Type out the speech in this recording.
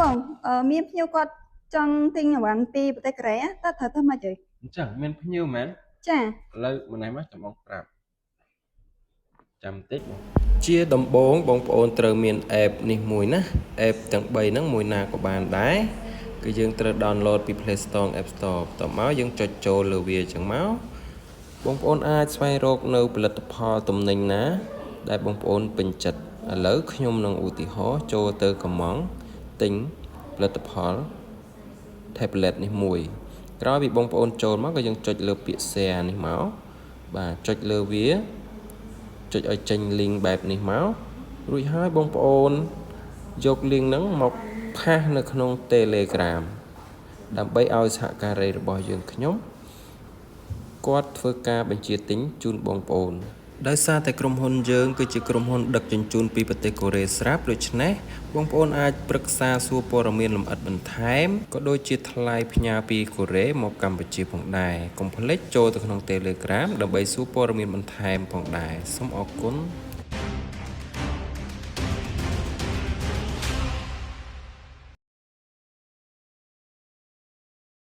បងមានភ្ញៀវគាត់ចង់ទិញអីវ៉ាន់ពីប្រទេសកូរ៉េតើត្រូវធ្វើម៉េចទេចឹងមានភ្ញៀវមែនចាឥឡូវម្នេះមកចាំបងប្រាប់ចាំតិចបងជាដំបូងបងប្អូនត្រូវមាន app នេះមួយណា app ទាំង3ហ្នឹងមួយណាក៏បានដែរគឺយើងត្រូវ download ពី Play Store និង App Store បន្ទាប់មកយើងចុចចូលលើវាចឹងមកបងប្អូនអាចស្វែងរកនៅផលិតផលទំនិញណាដែលបងប្អូនពេញចិត្តឥឡូវខ្ញុំនឹងឧទាហរណ៍ចូលទៅកម្មង់ទិញផលិតផល tablet នេះមួយក្រោយពីបងប្អូនចូលមកក៏យើងចុចលើពាក្យ share នេះមកបាទចុចលើវាចុចឲ្យចេញ link បែបនេះមករួចហើយបងប្អូនយក link ហ្នឹងមកផាសនៅក្នុង Telegram ដើម្បីឲ្យសហការីរបស់យើងខ្ញុំគាត់ធ្វើការបញ្ជាទិញជូនបងប្អូនដោយសារតែក្រុមហ៊ុនយើងគឺជាក្រុមហ៊ុនដឹកជញ្ជូនពីប្រទេសកូរ៉េស្រាប់ដូច្នេះបងប្អូនអាចប្រឹក្សាសួរព័ត៌មានលម្អិតបន្ថែមក៏ដូចជាថ្លៃផ្ញើពីកូរ៉េមកកម្ពុជាផងដែរកុំភ្លេចចូលទៅក្នុង Telegram ដើម្បីសួរព័ត៌មានបន្ថែមផងដែរសូមអរគុណ